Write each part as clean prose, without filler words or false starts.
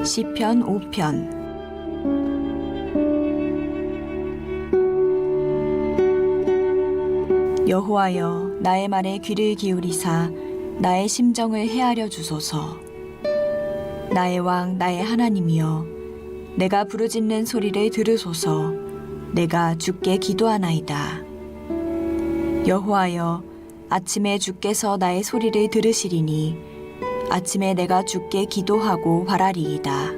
시편 5편. 여호와여, 나의 말에 귀를 기울이사 나의 심정을 헤아려 주소서. 나의 왕, 나의 하나님이여, 내가 부르짖는 소리를 들으소서. 내가 주께 기도하나이다. 여호와여, 아침에 주께서 나의 소리를 들으시리니 아침에 내가 주께 기도하고 바라리이다.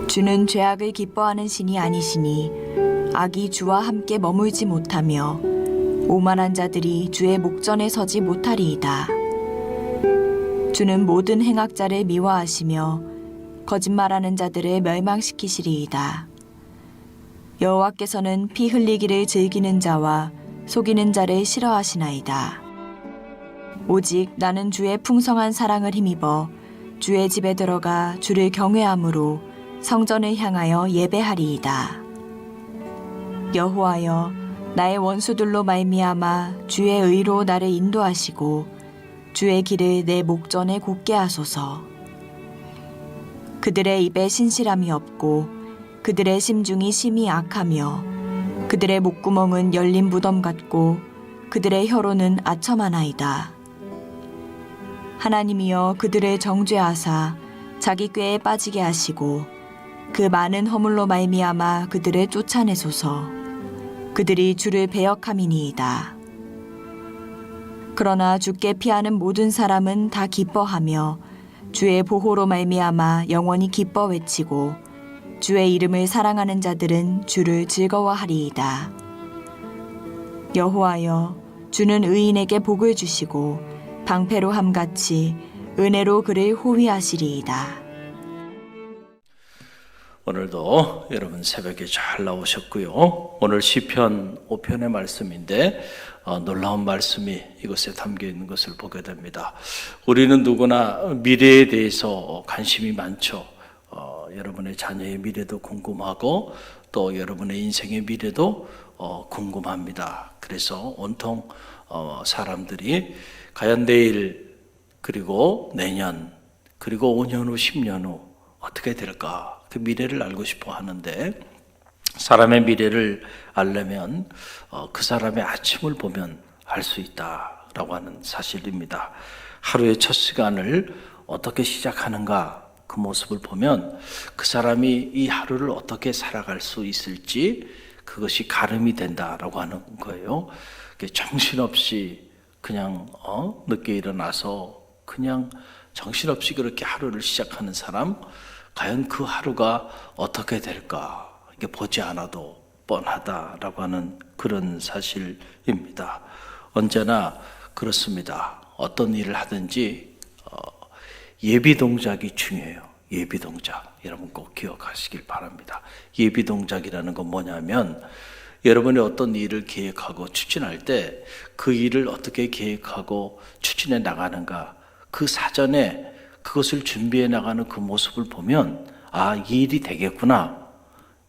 주는 죄악을 기뻐하는 신이 아니시니 악이 주와 함께 머물지 못하며 오만한 자들이 주의 목전에 서지 못하리이다. 주는 모든 행악자를 미워하시며 거짓말하는 자들을 멸망시키시리이다. 여호와께서는 피 흘리기를 즐기는 자와 속이는 자를 싫어하시나이다. 오직 나는 주의 풍성한 사랑을 힘입어 주의 집에 들어가 주를 경외함으로 성전을 향하여 예배하리이다. 여호와여, 나의 원수들로 말미암아 주의 의로 나를 인도하시고 주의 길을 내 목전에 곧게 하소서. 그들의 입에 신실함이 없고 그들의 심중이 심히 악하며 그들의 목구멍은 열린 무덤 같고 그들의 혀로는 아첨하나이다. 하나님이여, 그들을 정죄하사 자기 꾀에 빠지게 하시고 그 많은 허물로 말미암아 그들을 쫓아내소서. 그들이 주를 배역함이니이다. 그러나 주께 피하는 모든 사람은 다 기뻐하며 주의 보호로 말미암아 영원히 기뻐 외치고 주의 이름을 사랑하는 자들은 주를 즐거워하리이다. 여호와여, 주는 의인에게 복을 주시고 방패로 함같이 은혜로 그를 호위하시리이다. 오늘도 여러분 새벽에 잘 나오셨고요. 오늘 시편 5편의 말씀인데 놀라운 말씀이 이곳에 담겨 있는 것을 보게 됩니다. 우리는 누구나 미래에 대해서 관심이 많죠. 여러분의 자녀의 미래도 궁금하고 또 여러분의 인생의 미래도 궁금합니다. 그래서 온통 사람들이 과연 내일 그리고 내년 그리고 5년 후 10년 후 어떻게 될까, 그 미래를 알고 싶어 하는데, 사람의 미래를 알려면 그 사람의 아침을 보면 알 수 있다라고 하는 사실입니다. 하루의 첫 시간을 어떻게 시작하는가, 그 모습을 보면 그 사람이 이 하루를 어떻게 살아갈 수 있을지 그것이 가름이 된다라고 하는 거예요. 정신없이 그냥 늦게 일어나서 그냥 정신없이 그렇게 하루를 시작하는 사람, 과연 그 하루가 어떻게 될까, 이게 보지 않아도 뻔하다라고 하는 그런 사실입니다. 언제나 그렇습니다. 어떤 일을 하든지 예비 동작이 중요해요. 예비 동작, 여러분 꼭 기억하시길 바랍니다. 예비 동작이라는 건 뭐냐면, 여러분이 어떤 일을 계획하고 추진할 때 그 일을 어떻게 계획하고 추진해 나가는가, 그 사전에 그것을 준비해 나가는 그 모습을 보면 이 일이 되겠구나,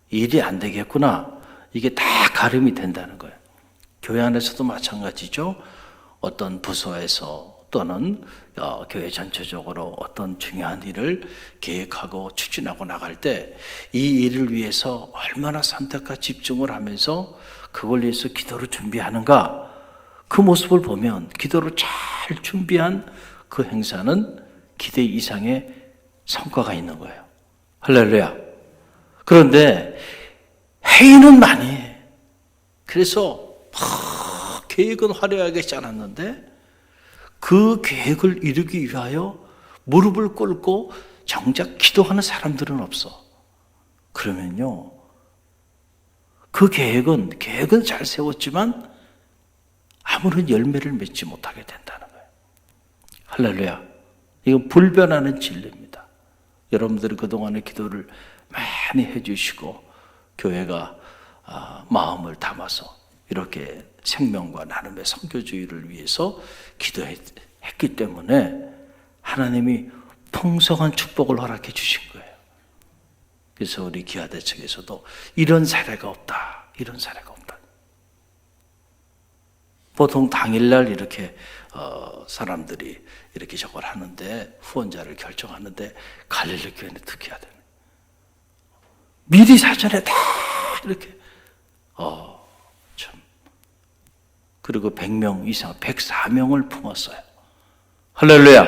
이 일이 안 되겠구나, 이게 다 가름이 된다는 거예요. 교회 안에서도 마찬가지죠. 어떤 부서에서 또는 교회 전체적으로 어떤 중요한 일을 계획하고 추진하고 나갈 때 이 일을 위해서 얼마나 선택과 집중을 하면서 그걸 위해서 기도를 준비하는가, 그 모습을 보면 기도를 잘 준비한 그 행사는 기대 이상의 성과가 있는 거예요. 할렐루야. 그런데 회의는 많이 해. 그래서 계획은 화려하게 짜놨는데 그 계획을 이루기 위하여 무릎을 꿇고 정작 기도하는 사람들은 없어. 그러면요, 그 계획은 잘 세웠지만 아무런 열매를 맺지 못하게 된다는 거예요. 할렐루야. 이건 불변하는 진리입니다. 여러분들이 그동안의 기도를 많이 해주시고 교회가 마음을 담아서 이렇게 생명과 나눔의 선교주의를 위해서 기도했기 때문에 하나님이 풍성한 축복을 허락해 주신 거예요. 그래서 우리 기아대 측에서도 이런 사례가 없다, 이런 사례가 없다. 보통 당일날 이렇게 사람들이 이렇게 저걸 하는데, 후원자를 결정하는데 갈릴리 교회는 특이하다. 미리 사전에 다 이렇게 참. 그리고 100명 이상 104명을 품었어요. 할렐루야.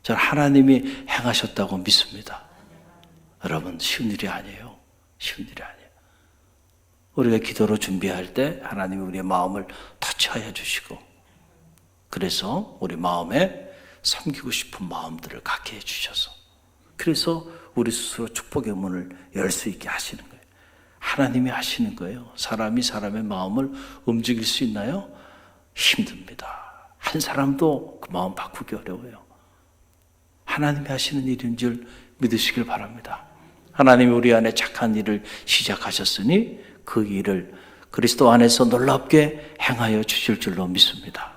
저는 하나님이 행하셨다고 믿습니다. 여러분, 쉬운 일이 아니에요. 쉬운 일이 아니에요. 우리가 기도로 준비할 때 하나님이 우리의 마음을 터치하여 주시고, 그래서 우리 마음에 섬기고 싶은 마음들을 갖게 해주셔서, 그래서 우리 스스로 축복의 문을 열 수 있게 하시는 거예요. 하나님이 하시는 거예요. 사람이 사람의 마음을 움직일 수 있나요? 힘듭니다. 한 사람도 그 마음 바꾸기 어려워요. 하나님이 하시는 일인 줄 믿으시길 바랍니다. 하나님이 우리 안에 착한 일을 시작하셨으니 그 일을 그리스도 안에서 놀랍게 행하여 주실 줄로 믿습니다.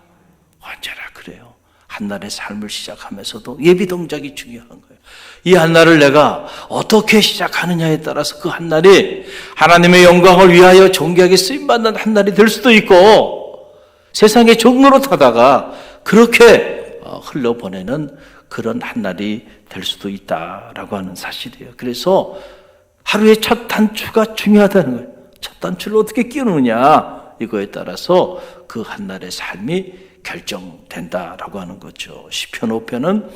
언제나 그래요. 한날의 삶을 시작하면서도 예비 동작이 중요한 거예요. 이 한날을 내가 어떻게 시작하느냐에 따라서 그 한날이 하나님의 영광을 위하여 존귀하게 쓰임받는 한날이 될 수도 있고, 세상의 종로로 타다가 그렇게 흘러보내는 그런 한날이 될 수도 있다라고 하는 사실이에요. 그래서 하루의 첫 단추가 중요하다는 거예요. 첫 단추를 어떻게 끼우느냐, 이거에 따라서 그 한날의 삶이 결정된다라고 하는 거죠. 시편 5편은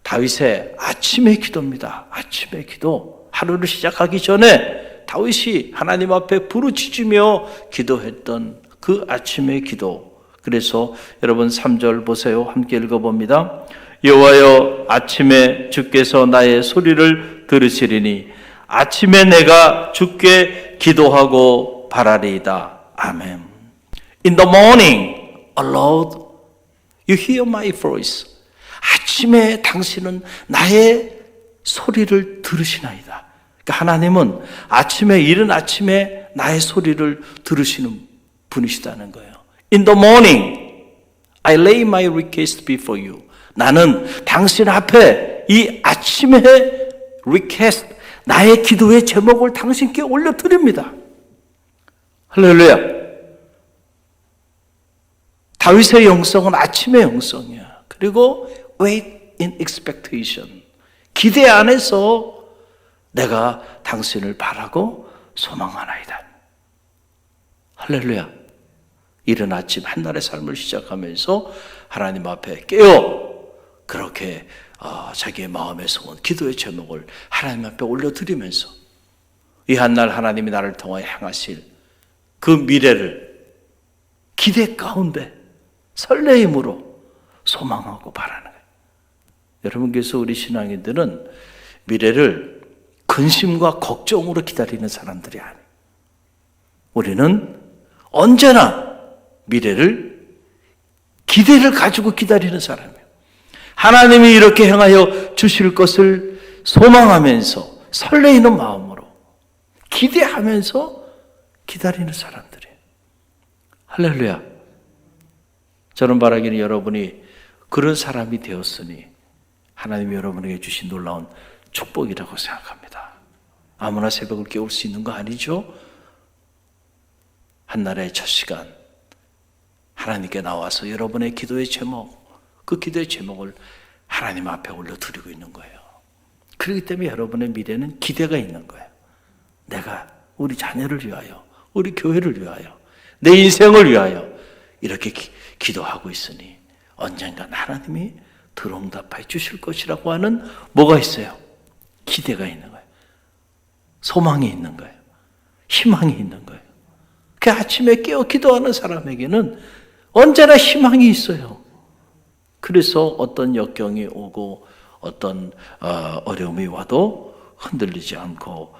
다윗의 아침의 기도입니다. 아침의 기도. 하루를 시작하기 전에 다윗이 하나님 앞에 부르짖으며 기도했던 그 아침의 기도. 그래서 여러분 3절 보세요. 함께 읽어봅니다. 여호와여, 아침에 주께서 나의 소리를 들으시리니 아침에 내가 주께 기도하고 바라리이다. 아멘. In the morning, O Lord, you hear my voice. 아침에 당신은 나의 소리를 들으시나이다. 그러니까 하나님은 아침에, 이른 아침에 나의 소리를 들으시는 분이시다는 거예요. In the morning, I lay my request before you. 나는 당신 앞에 이 아침의 request, 나의 기도의 제목을 당신께 올려드립니다. 할렐루야. 다윗의 영성은 아침의 영성이야. 그리고 wait in expectation. 기대 안에서 내가 당신을 바라고 소망하나이다. 할렐루야. 이른 아침 한날의 삶을 시작하면서 하나님 앞에 깨어 그렇게 자기의 마음에 소원, 기도의 제목을 하나님 앞에 올려드리면서 이 한날 하나님이 나를 통하여 행하실 그 미래를 기대 가운데 설레임으로 소망하고 바라는 거예요. 여러분께서 우리 신앙인들은 미래를 근심과 걱정으로 기다리는 사람들이 아니에요. 우리는 언제나 미래를 기대를 가지고 기다리는 사람이에요. 하나님이 이렇게 행하여 주실 것을 소망하면서 설레이는 마음으로 기대하면서 기다리는 사람들이에요. 할렐루야. 저는 바라기는 여러분이 그런 사람이 되었으니 하나님이 여러분에게 주신 놀라운 축복이라고 생각합니다. 아무나 새벽을 깨울 수 있는 거 아니죠? 한날의 첫 시간 하나님께 나와서 여러분의 기도의 제목, 그 기도의 제목을 하나님 앞에 올려드리고 있는 거예요. 그렇기 때문에 여러분의 미래는 기대가 있는 거예요. 내가 우리 자녀를 위하여, 우리 교회를 위하여, 내 인생을 위하여 이렇게 기도하고 있으니 언젠간 하나님이 들응답해 주실 것이라고 하는 뭐가 있어요? 기대가 있는 거예요. 소망이 있는 거예요. 희망이 있는 거예요. 그 아침에 깨어 기도하는 사람에게는 언제나 희망이 있어요. 그래서 어떤 역경이 오고 어떤 어려움이 와도 흔들리지 않고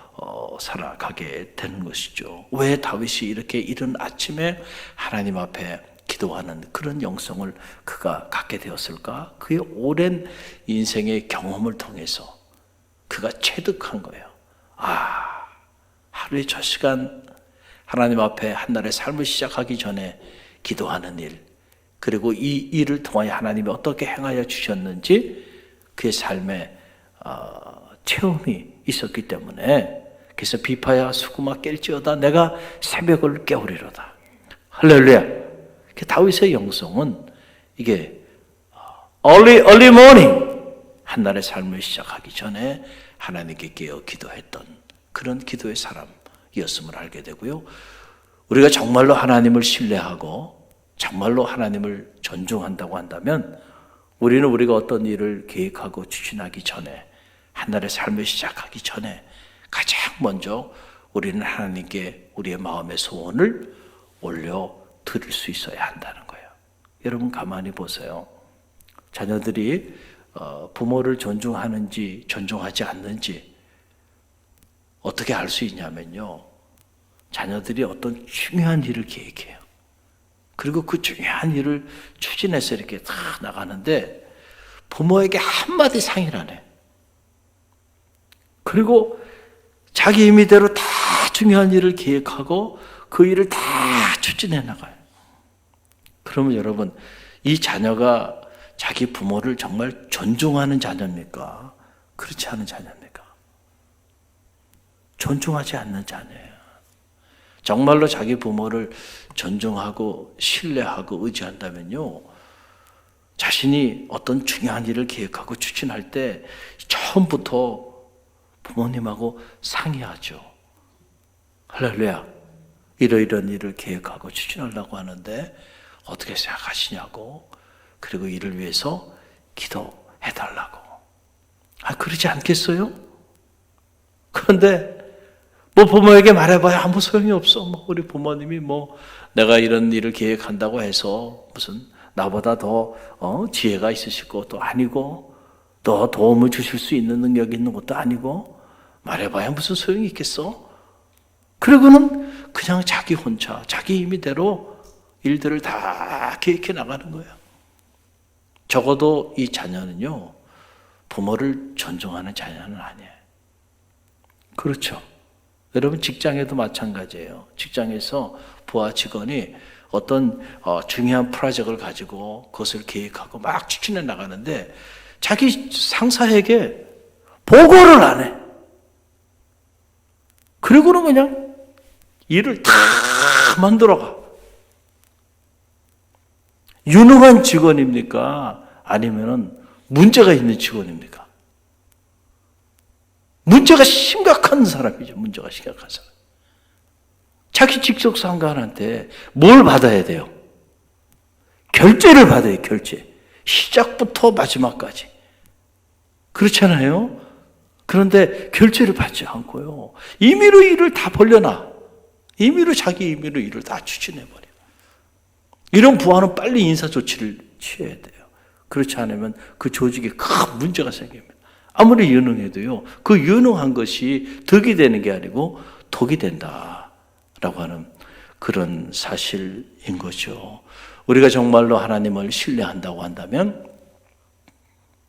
살아가게 되는 것이죠. 왜 다윗이 이렇게 이른 아침에 하나님 앞에 기도하는 그런 영성을 그가 갖게 되었을까? 그의 오랜 인생의 경험을 통해서 그가 체득한 거예요. 하루의 첫 시간 하나님 앞에 한날의 삶을 시작하기 전에 기도하는 일, 그리고 이 일을 통하여 하나님이 어떻게 행하여 주셨는지 그의 삶에 체험이 있었기 때문에, 그래서 비파야 수구마 깰지어다 내가 새벽을 깨우리로다. 할렐루야. 다윗의 영성은 이게 early morning, 한날의 삶을 시작하기 전에 하나님께 깨어 기도했던 그런 기도의 사람이었음을 알게 되고요. 우리가 정말로 하나님을 신뢰하고 정말로 하나님을 존중한다고 한다면 우리는 우리가 어떤 일을 계획하고 추진하기 전에, 한날의 삶을 시작하기 전에 가장 먼저 우리는 하나님께 우리의 마음의 소원을 올려 드릴 수 있어야 한다는 거예요. 여러분 가만히 보세요. 자녀들이 부모를 존중하는지 존중하지 않는지 어떻게 알 수 있냐면요, 자녀들이 어떤 중요한 일을 계획해요. 그리고 그 중요한 일을 추진해서 이렇게 다 나가는데 부모에게 한마디 상의를 안 해. 그리고 자기 임의대로 다 중요한 일을 계획하고 그 일을 다 추진해 나가요. 그러면 여러분, 이 자녀가 자기 부모를 정말 존중하는 자녀입니까? 그렇지 않은 자녀입니까? 존중하지 않는 자녀예요. 정말로 자기 부모를 존중하고 신뢰하고 의지한다면요, 자신이 어떤 중요한 일을 계획하고 추진할 때 처음부터 부모님하고 상의하죠. 할렐루야, 이러이러한 일을 계획하고 추진하려고 하는데 어떻게 생각하시냐고, 그리고 이를 위해서 기도해달라고. 그러지 않겠어요? 그런데 부모에게 말해봐야 아무 소용이 없어. 우리 부모님이 내가 이런 일을 계획한다고 해서 무슨 나보다 더 지혜가 있으실 것도 아니고 더 도움을 주실 수 있는 능력이 있는 것도 아니고 말해봐야 무슨 소용이 있겠어? 그리고는 그냥 자기 혼자 자기 임의대로 일들을 다 계획해 나가는 거예요. 적어도 이 자녀는요, 부모를 존중하는 자녀는 아니에요. 그렇죠? 여러분 직장에도 마찬가지예요. 직장에서 부하 직원이 어떤 중요한 프로젝트를 가지고 그것을 계획하고 막 추진해 나가는데 자기 상사에게 보고를 안 해. 그리고는 그냥 일을 다 만들어가. 유능한 직원입니까? 아니면은 문제가 있는 직원입니까? 문제가 심각한 사람이죠. 문제가 심각한 사람. 자기 직속 상관한테 뭘 받아야 돼요? 결제를 받아요. 결제. 시작부터 마지막까지. 그렇잖아요? 그런데 결제를 받지 않고요, 임의로 일을 다 벌려놔. 임의로 자기 임의로 일을 다 추진해버려. 이런 부하는 빨리 인사조치를 취해야 돼요. 그렇지 않으면 그 조직에 큰 문제가 생깁니다. 아무리 유능해도요, 그 유능한 것이 덕이 되는 게 아니고 독이 된다라고 하는 그런 사실인 거죠. 우리가 정말로 하나님을 신뢰한다고 한다면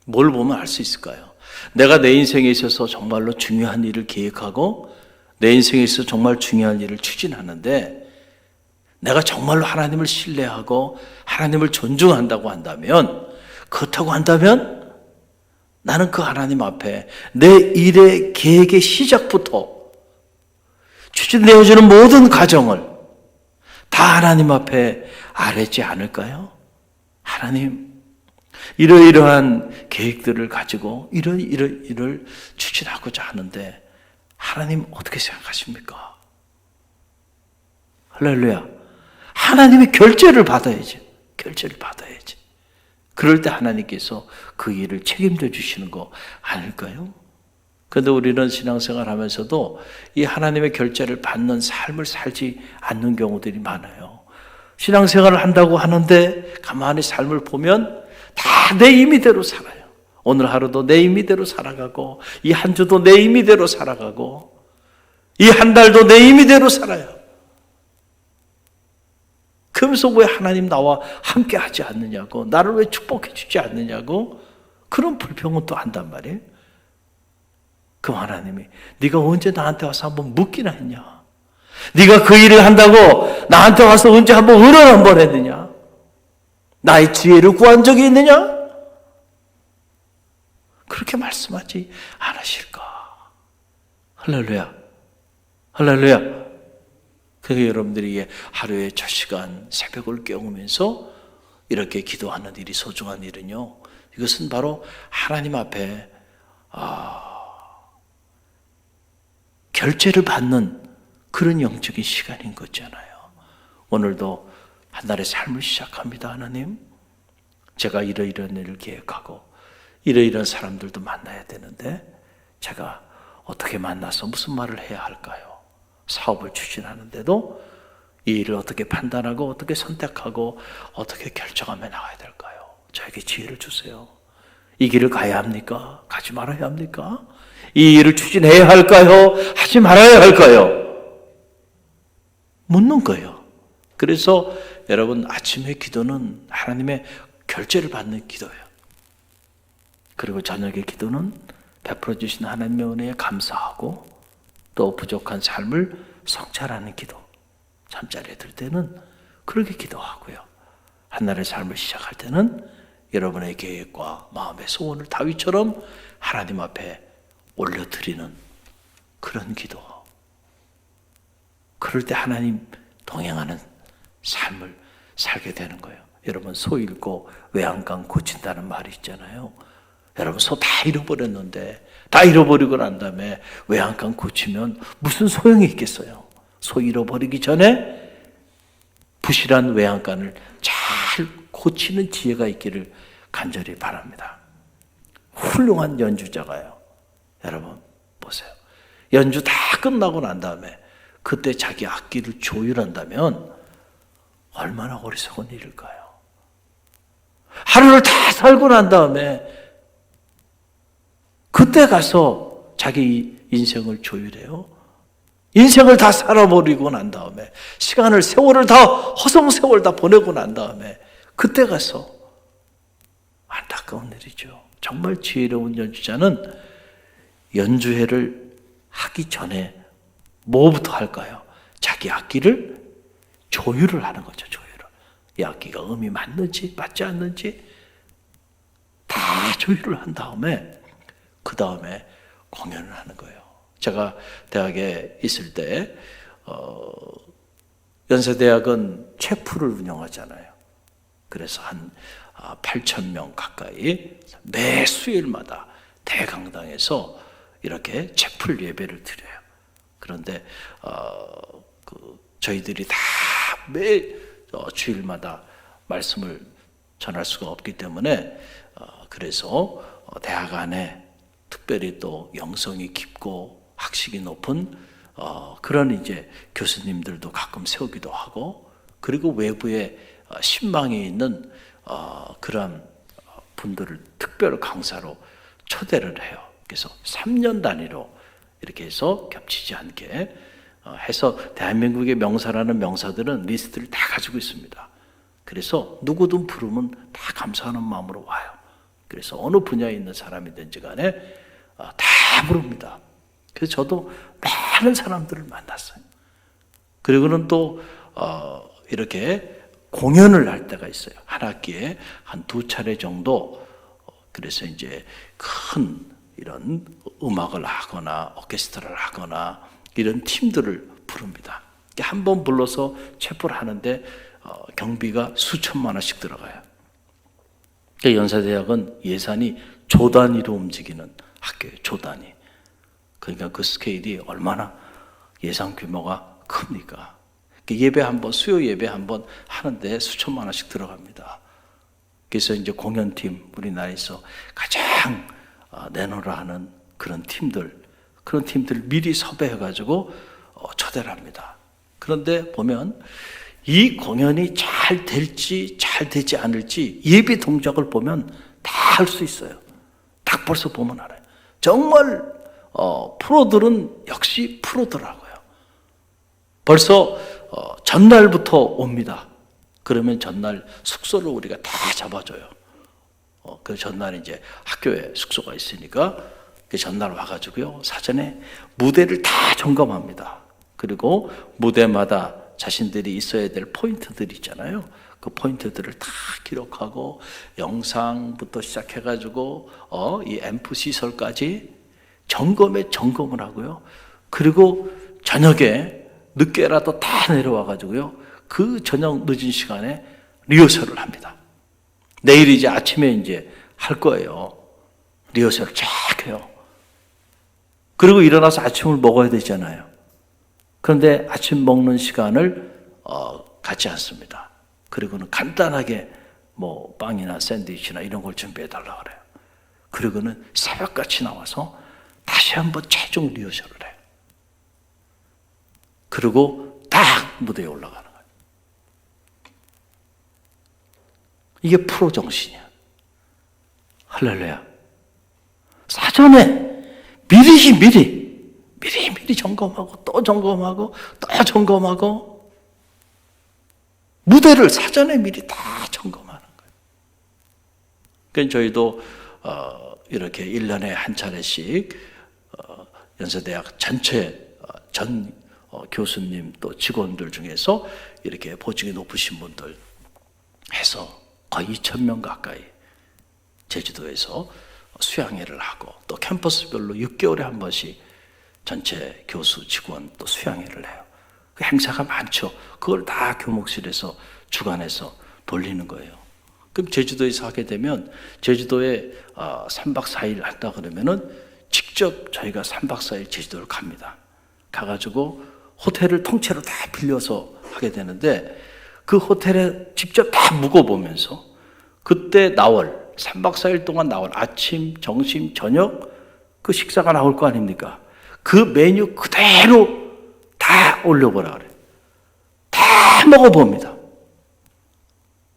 뭘 보면 알 수 있을까요? 내가 내 인생에 있어서 정말로 중요한 일을 계획하고 내 인생에 있어서 정말 중요한 일을 추진하는데 내가 정말로 하나님을 신뢰하고 하나님을 존중한다고 한다면, 그렇다고 한다면 나는 그 하나님 앞에 내 일의 계획의 시작부터 추진되어지는 모든 과정을 다 하나님 앞에 아뢰지 않을까요? 하나님, 이러이러한 계획들을 가지고 이런 일을 추진하고자 하는데 하나님 어떻게 생각하십니까? 할렐루야. 하나님의 결제를 받아야지. 결제를 받아야지. 그럴 때 하나님께서 그 일을 책임져 주시는 거 아닐까요? 그런데 우리는 신앙생활 하면서도 이 하나님의 결제를 받는 삶을 살지 않는 경우들이 많아요. 신앙생활을 한다고 하는데 가만히 삶을 보면 다 내 임의대로 살아요. 오늘 하루도 내 임의대로 살아가고, 이 한 주도 내 임의대로 살아가고, 이 한 달도 내 임의대로 살아요. 그러면서 왜 하나님 나와 함께 하지 않느냐고, 나를 왜 축복해 주지 않느냐고, 그런 불평은 또 한단 말이에요. 그럼 하나님이 네가 언제 나한테 와서 한번 묻기나 했냐? 네가 그 일을 한다고 나한테 와서 언제 한번 의논 한번 했느냐? 나의 지혜를 구한 적이 있느냐? 그렇게 말씀하지 않으실까? 할렐루야. 할렐루야. 그러니까 여러분들이 하루에 첫 시간 새벽을 깨우면서 이렇게 기도하는 일이 소중한 일은요, 이것은 바로 하나님 앞에 결제를 받는 그런 영적인 시간인 거잖아요. 오늘도 한 날의 삶을 시작합니다. 하나님, 제가 이러이러한 일을 계획하고 이러이러한 사람들도 만나야 되는데 제가 어떻게 만나서 무슨 말을 해야 할까요? 사업을 추진하는데도 이 일을 어떻게 판단하고 어떻게 선택하고 어떻게 결정하며 나가야 될까요? 저에게 지혜를 주세요. 이 길을 가야 합니까? 가지 말아야 합니까? 이 일을 추진해야 할까요? 하지 말아야 할까요? 묻는 거예요. 그래서 여러분, 아침의 기도는 하나님의 결제를 받는 기도예요. 그리고 저녁의 기도는 베풀어 주신 하나님의 은혜에 감사하고 또 부족한 삶을 성찰하는 기도. 잠자리에 들 때는 그렇게 기도하고요. 한날의 삶을 시작할 때는 여러분의 계획과 마음의 소원을 다윗처럼 하나님 앞에 올려드리는 그런 기도. 그럴 때 하나님 동행하는 삶을 살게 되는 거예요. 여러분, 소 잃고 외양간 고친다는 말이 있잖아요. 여러분, 소 다 잃어버렸는데, 다 잃어버리고 난 다음에 외양간 고치면 무슨 소용이 있겠어요? 소 잃어버리기 전에 부실한 외양간을 잘 고치는 지혜가 있기를 간절히 바랍니다. 훌륭한 연주자가요, 여러분 보세요. 연주 다 끝나고 난 다음에 그때 자기 악기를 조율한다면 얼마나 어리석은 일일까요? 하루를 다 살고 난 다음에 그때 가서 자기 인생을 조율해요. 인생을 다 살아버리고 난 다음에 시간을, 세월을 다, 허송세월 다 보내고 난 다음에 그때 가서, 안타까운 일이죠. 정말 지혜로운 연주자는 연주회를 하기 전에 뭐부터 할까요? 자기 악기를 조율을 하는 거죠. 조율을. 이 악기가 음이 맞는지 맞지 않는지 다 조율을 한 다음에 그 다음에 공연을 하는 거예요. 제가 대학에 있을 때 연세대학은 체프를 운영하잖아요. 그래서 한 8,000명 가까이 매 수요일마다 대강당에서 이렇게 체풀 예배를 드려요. 그런데 저희들이 다 매 주일마다 말씀을 전할 수가 없기 때문에 그래서 대학 안에 특별히 또 영성이 깊고 학식이 높은 그런 이제 교수님들도 가끔 세우기도 하고, 그리고 외부에 신망이 있는 그런 분들을 특별 강사로 초대를 해요. 그래서 3년 단위로 이렇게 해서 겹치지 않게 해서 대한민국의 명사라는 명사들은 리스트를 다 가지고 있습니다. 그래서 누구든 부르면 다 감사하는 마음으로 와요. 그래서 어느 분야에 있는 사람이든지 간에 다 부릅니다. 그래서 저도 많은 사람들을 만났어요. 그리고는 또 이렇게 공연을 할 때가 있어요. 한 학기에 한 2차례 정도. 그래서 이제 큰 이런 음악을 하거나 오케스트라를 하거나 이런 팀들을 부릅니다. 한 번 불러서 체포를 하는데 경비가 수천만 원씩 들어가요. 연세대학은 예산이 조 단위로 움직이는 학교예요. 조 단위. 그러니까 그 스케일이 얼마나 예산 규모가 큽니까? 예배 한 번, 수요 예배 한 번 하는데 수천만 원씩 들어갑니다. 그래서 이제 공연팀, 우리나라에서 가장 내놓으라 하는 그런 팀들 미리 섭외해가지고 초대를 합니다. 그런데 보면 이 공연이 잘 될지 잘 되지 않을지 예비 동작을 보면 다 할 수 있어요. 딱 벌써 보면 알아요. 정말 프로들은 역시 프로더라고요. 벌써 전날부터 옵니다. 그러면 전날 숙소를 우리가 다 잡아줘요. 그 전날 이제 학교에 숙소가 있으니까 그 전날 와가지고요, 사전에 무대를 다 점검합니다. 그리고 무대마다 자신들이 있어야 될 포인트들이 있잖아요. 그 포인트들을 다 기록하고 영상부터 시작해가지고 이 앰프 시설까지 점검을 하고요. 그리고 저녁에 늦게라도 다 내려와가지고요. 그 저녁 늦은 시간에 리허설을 합니다. 내일 이제 아침에 이제 할 거예요. 리허설을 쫙 해요. 그리고 일어나서 아침을 먹어야 되잖아요. 그런데 아침 먹는 시간을 갖지 않습니다. 그리고는 간단하게 뭐 빵이나 샌드위치나 이런 걸 준비해 달라고 그래요. 그리고는 새벽같이 나와서 다시 한번 최종 리허설을 해요. 그리고 딱 무대에 올라가는 거예요. 이게 프로 정신이야. 할렐루야. 사전에 미리 점검하고 또 점검하고 또 점검하고 무대를 사전에 미리 다 점검하는 거예요. 그러니까 저희도 이렇게 1년에 한 차례씩 연세대학 전체 전 교수님 또 직원들 중에서 이렇게 보직이 높으신 분들 해서 거의 2,000명 가까이 제주도에서 수양회를 하고 또 캠퍼스별로 6개월에 한 번씩 전체 교수 직원 또 수양회를 해요. 그 행사가 많죠. 그걸 다 교목실에서 주관해서 돌리는 거예요. 그럼 제주도에서 하게 되면 제주도에 3박 4일 한다 그러면은 직접 저희가 3박 4일 제주도를 갑니다. 가가지고 호텔을 통째로 다 빌려서 하게 되는데 그 호텔에 직접 다 묵어보면서 그때 나올 3박 4일 동안 나올 아침, 점심, 저녁 그 식사가 나올 거 아닙니까? 그 메뉴 그대로 다 올려보라 그래요. 다 먹어봅니다.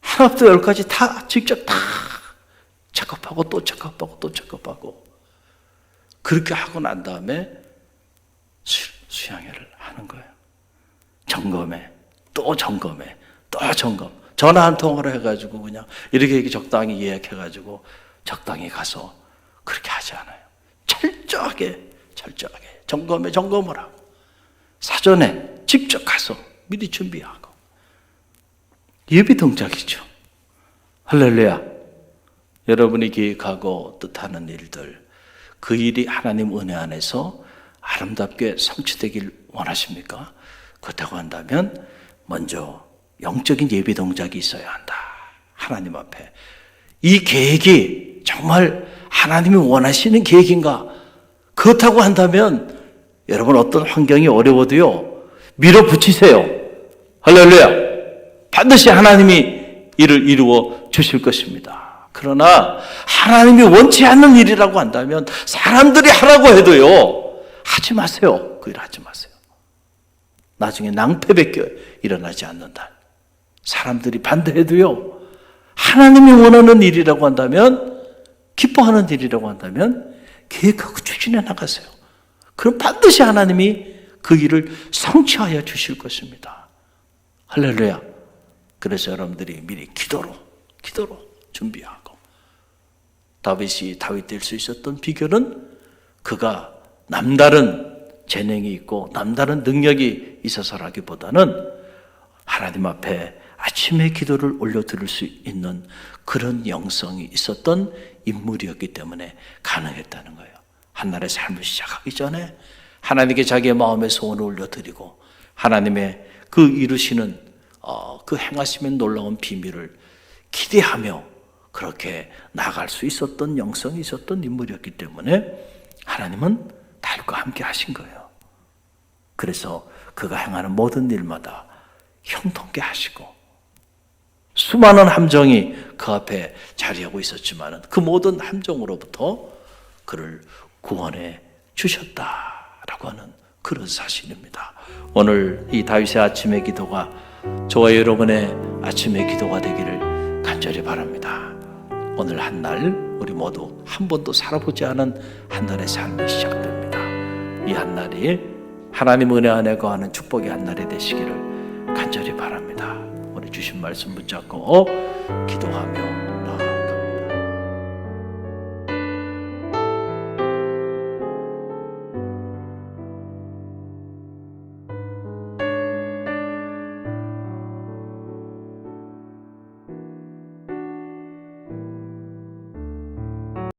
하나부터 열까지 다 직접 다 체크하고 또 체크하고 또 체크하고 그렇게 하고 난 다음에 수양회를 하는 거예요. 점검해, 또 점검해, 또 점검. 전화 한 통화를 해가지고 그냥 이렇게 적당히 예약해가지고 적당히 가서 그렇게 하지 않아요. 철저하게 점검을 하고 사전에 직접 가서 미리 준비하고 예비 동작이죠. 할렐루야. 여러분이 계획하고 뜻하는 일들 그 일이 하나님 은혜 안에서 아름답게 성취되길 원하십니까? 그렇다고 한다면 먼저 영적인 예비 동작이 있어야 한다. 하나님 앞에 이 계획이 정말 하나님이 원하시는 계획인가? 그렇다고 한다면 여러분 어떤 환경이 어려워도요 밀어붙이세요. 할렐루야. 반드시 하나님이 이를 이루어 주실 것입니다. 그러나 하나님이 원치 않는 일이라고 한다면 사람들이 하라고 해도요 하지 마세요. 그 일 하지 마세요. 나중에 낭패밖에 일어나지 않는다. 사람들이 반대해도요 하나님이 원하는 일이라고 한다면 기뻐하는 일이라고 한다면 계획하고 추진해 나가세요. 그럼 반드시 하나님이 그 일을 성취하여 주실 것입니다. 할렐루야. 그래서 여러분들이 미리 기도로 준비하고 다윗이 다윗 될 수 있었던 비결은 그가 남다른 재능이 있고 남다른 능력이 있어서라기보다는 하나님 앞에 아침에 기도를 올려드릴 수 있는 그런 영성이 있었던 인물이었기 때문에 가능했다는 거예요. 한날의 삶을 시작하기 전에 하나님께 자기의 마음의 소원을 올려드리고 하나님의 그 이루시는 그 행하시면 놀라운 비밀을 기대하며 그렇게 나아갈 수 있었던 영성이 있었던 인물이었기 때문에 하나님은 다윗과 함께 하신 거예요. 그래서 그가 행하는 모든 일마다 형통케 하시고 수많은 함정이 그 앞에 자리하고 있었지만 그 모든 함정으로부터 그를 구원해 주셨다라고 하는 그런 사실입니다. 오늘 이 다윗의 아침의 기도가 저와 여러분의 아침의 기도가 되기를 간절히 바랍니다. 오늘 한 날 우리 모두 한 번도 살아보지 않은 한 날의 삶이 시작됩니다. 이 한 날이 하나님 은혜 안에 거하는 축복의 한 날이 되시기를 간절히 바랍니다. 오늘 주신 말씀 붙잡고 기도하며